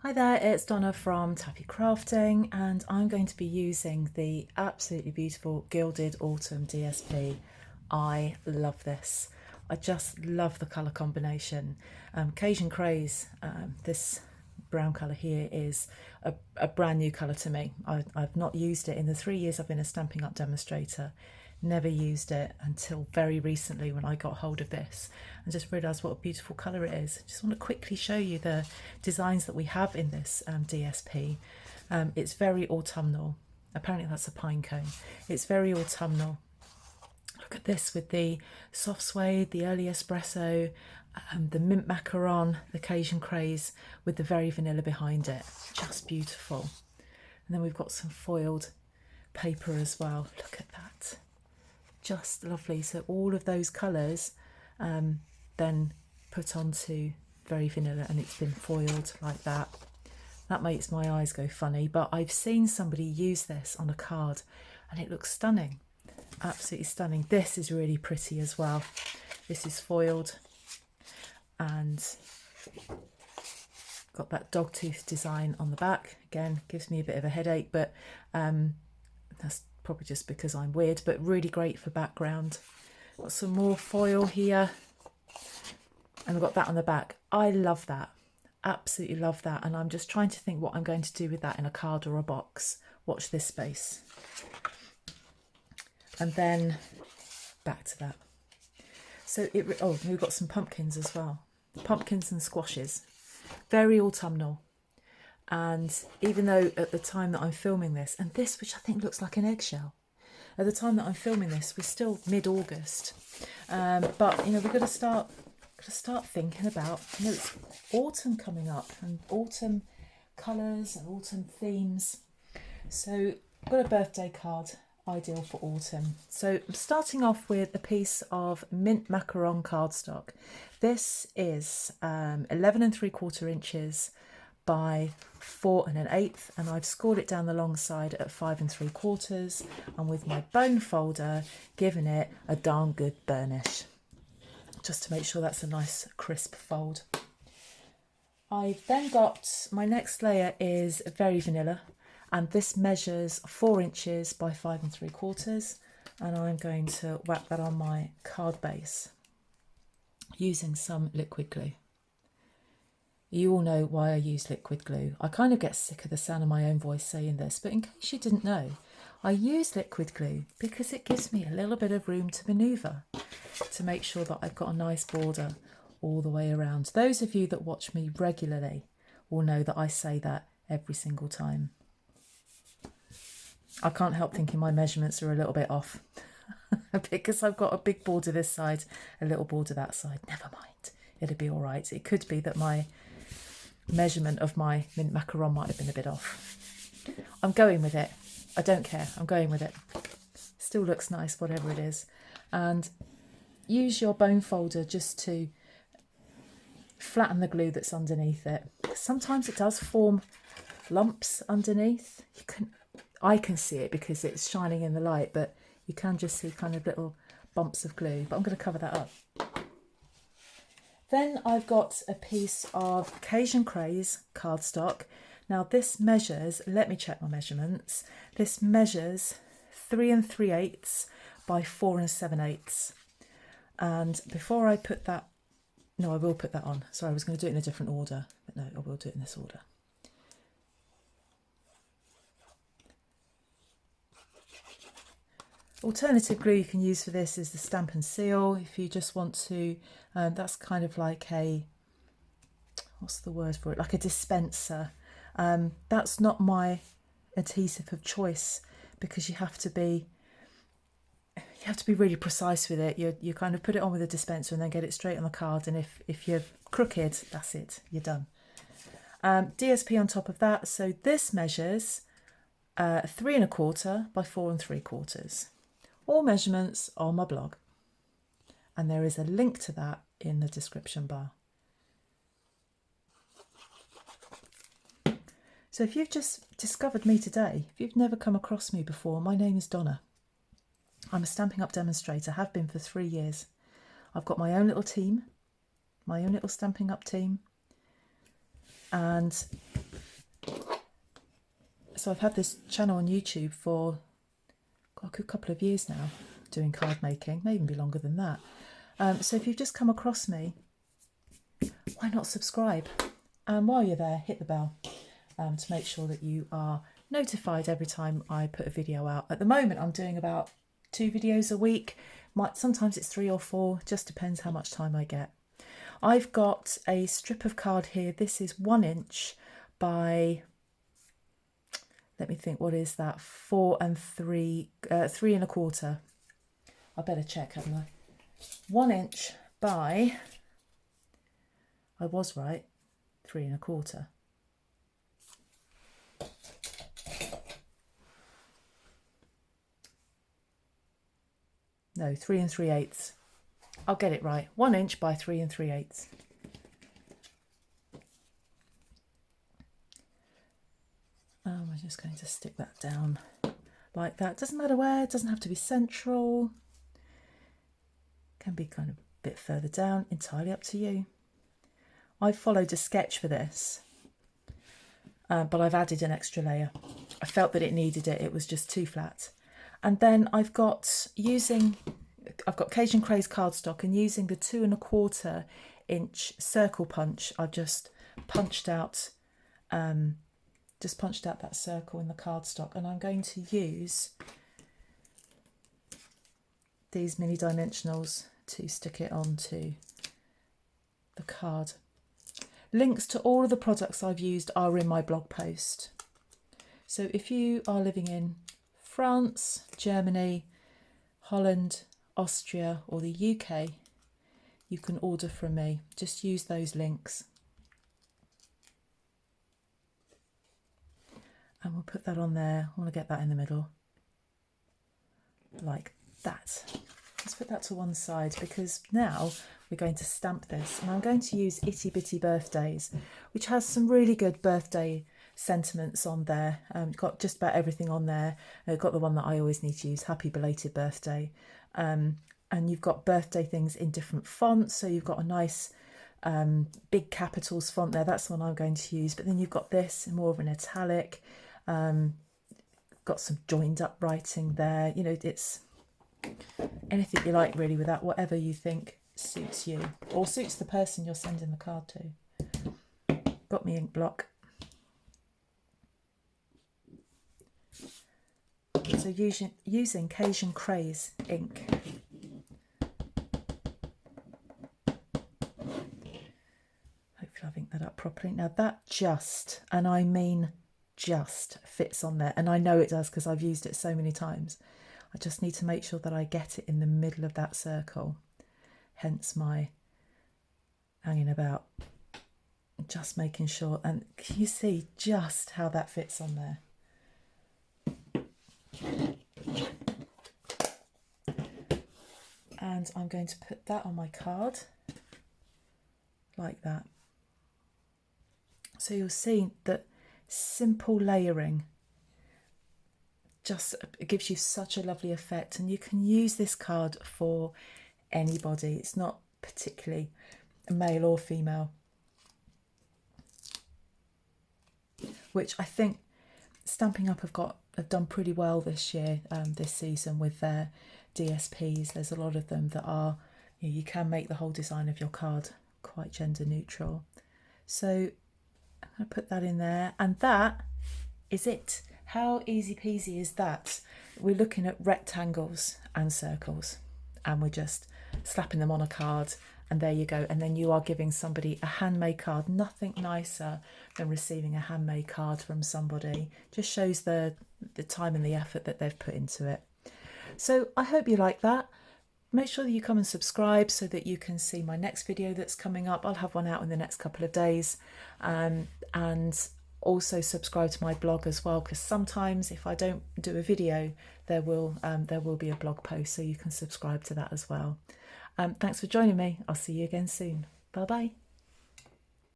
Hi there, it's Donna from Taffy Crafting, and I'm going to be using the absolutely beautiful Gilded Autumn DSP. I love this. I just love the colour combination. Cajun Craze, this brown colour here is a brand new colour to me. I've not used it in the 3 years I've been a Stampin' Up demonstrator. Never used it until very recently when I got hold of this and just realised what a beautiful colour it is. Just want to quickly show you the designs that we have in this DSP. It's very autumnal. Apparently that's a pine cone. It's very autumnal. Look at this with the soft suede, the early espresso, the mint macaron, the Cajun Craze with the very vanilla behind it. Just beautiful. And then we've got some foiled paper as well. Look at that. Just lovely. So all of those colours then put onto very vanilla, and it's been foiled like that. That makes my eyes go funny, but I've seen somebody use this on a card and it looks stunning. Absolutely stunning. This is really pretty as well. This is foiled and got that dogtooth design on the back. Again, gives me a bit of a headache, but that's probably just because I'm weird, but really great for background. Got some more foil here and I've got that on the back. I love that. Absolutely love that. And I'm just trying to think what I'm going to do with that in a card or a box. Watch this space. And then back to that. So we've got some pumpkins as well. Pumpkins and squashes. Very autumnal. And even though at the time that I'm filming this, and this, which I think looks like an eggshell, at the time that I'm filming this, we're still mid-August. But, you know, we've got to start thinking about, you know, it's autumn coming up and autumn colours and autumn themes. So I've got a birthday card, ideal for autumn. So I'm starting off with a piece of mint macaron cardstock. This is 11 3/4 inches by 4 1/8, and I've scored it down the long side at 5 3/4, and with my bone folder given it a darn good burnish just to make sure that's a nice crisp fold. I've then got my next layer is very vanilla, and this measures 4 inches by 5 3/4, and I'm going to whack that on my card base using some liquid glue. You all know why I use liquid glue. I kind of get sick of the sound of my own voice saying this, but in case you didn't know, I use liquid glue because it gives me a little bit of room to manoeuvre to make sure that I've got a nice border all the way around. Those of you that watch me regularly will know that I say that every single time. I can't help thinking my measurements are a little bit off because I've got a big border this side, a little border that side. Never mind, it'll be all right. It could be that my measurement of my mint macaron might have been a bit off. I'm going with it. I don't care. I'm going with it. Still looks nice, whatever it is. And use your bone folder just to flatten the glue that's underneath it. Sometimes it does form lumps underneath. I can see it because it's shining in the light, but you can just see kind of little bumps of glue. But I'm going to cover that up. Then I've got a piece of Cajun Craze cardstock. Now this measures, let me check my measurements. This measures 3 3/8 by 4 7/8. And before I put that, no, I will put that on. Sorry, I was going to do it in a different order, but no, I will do it in this order. Alternative glue you can use for this is the Stampin' Seal. If you just want to, that's kind of like a, what's the word for it? Like a dispenser. That's not my adhesive of choice because you have to be really precise with it. You kind of put it on with a dispenser and then get it straight on the card. And if you're crooked, that's it. You're done. DSP on top of that. So this measures 3 1/4 by 4 3/4. All measurements on my blog, and there is a link to that in the description bar. So if you've just discovered me today, if you've never come across me before, my name is Donna. I'm a Stampin' Up demonstrator, have been for 3 years. I've got my own little team, my own little Stampin' Up team, and So I've had this channel on YouTube for a good couple of years now, doing card making, may even be longer than that. So if you've just come across me, why not subscribe? And while you're there, hit the bell to make sure that you are notified every time I put a video out. At the moment, I'm doing about 2 videos a week. Sometimes it's 3 or 4, just depends how much time I get. I've got a strip of card here. This is 1 inch by, let me think, what is that? 4 and 3, 3 1/4. I better check, haven't I? 1 inch by, I was right, 3 1/4. No, 3 3/8. I'll get it right. 1 inch by 3 3/8. I'm just going to stick that down like that. Doesn't matter where, it doesn't have to be central. Can be kind of a bit further down, entirely up to you. I followed a sketch for this, but I've added an extra layer. I felt that it needed it, it was just too flat. And then I've got Cajun Craze cardstock, and using the 2 1/4 inch circle punch, I've just punched out that circle in the cardstock, and I'm going to use these mini dimensionals to stick it onto the card. Links to all of the products I've used are in my blog post. So if you are living in France, Germany, Holland, Austria or the UK, you can order from me. Just use those links. And we'll put that on there. I want to get that in the middle, like that. Let's put that to one side, because now we're going to stamp this, and I'm going to use Itty Bitty Birthdays, which has some really good birthday sentiments on there. Got just about everything on there. I've got the one that I always need to use, Happy Belated Birthday. And you've got birthday things in different fonts, so you've got a nice big capitals font there. That's the one I'm going to use. But then you've got this in more of an italic. Got some joined up writing there. You know, it's anything you like really with that, whatever you think suits you or suits the person you're sending the card to. Got me ink block. So using Cajun Craze ink. Hopefully I've inked that up properly. Now that just, and I mean just, fits on there, and I know it does because I've used it so many times. I just need to make sure that I get it in the middle of that circle, hence my hanging about, just making sure. And can you see just how that fits on there? And I'm going to put that on my card like that. So you'll see that simple layering just gives you such a lovely effect, and you can use this card for anybody. It's not particularly male or female, which I think Stampin' Up have done pretty well this year, this season, with their DSPs. There's a lot of them that are, you can make the whole design of your card quite gender neutral. So I'm going to put that in there, and that is it. How easy peasy is that? We're looking at rectangles and circles, and we're just slapping them on a card, and there you go. And then you are giving somebody a handmade card. Nothing nicer than receiving a handmade card from somebody. Just shows the time and the effort that they've put into it. So I hope you like that. Make sure that you come and subscribe so that you can see my next video that's coming up. I'll have one out in the next couple of days. And also subscribe to my blog as well, because sometimes if I don't do a video, there will be a blog post, so you can subscribe to that as well. Thanks for joining me. I'll see you again soon. Bye bye.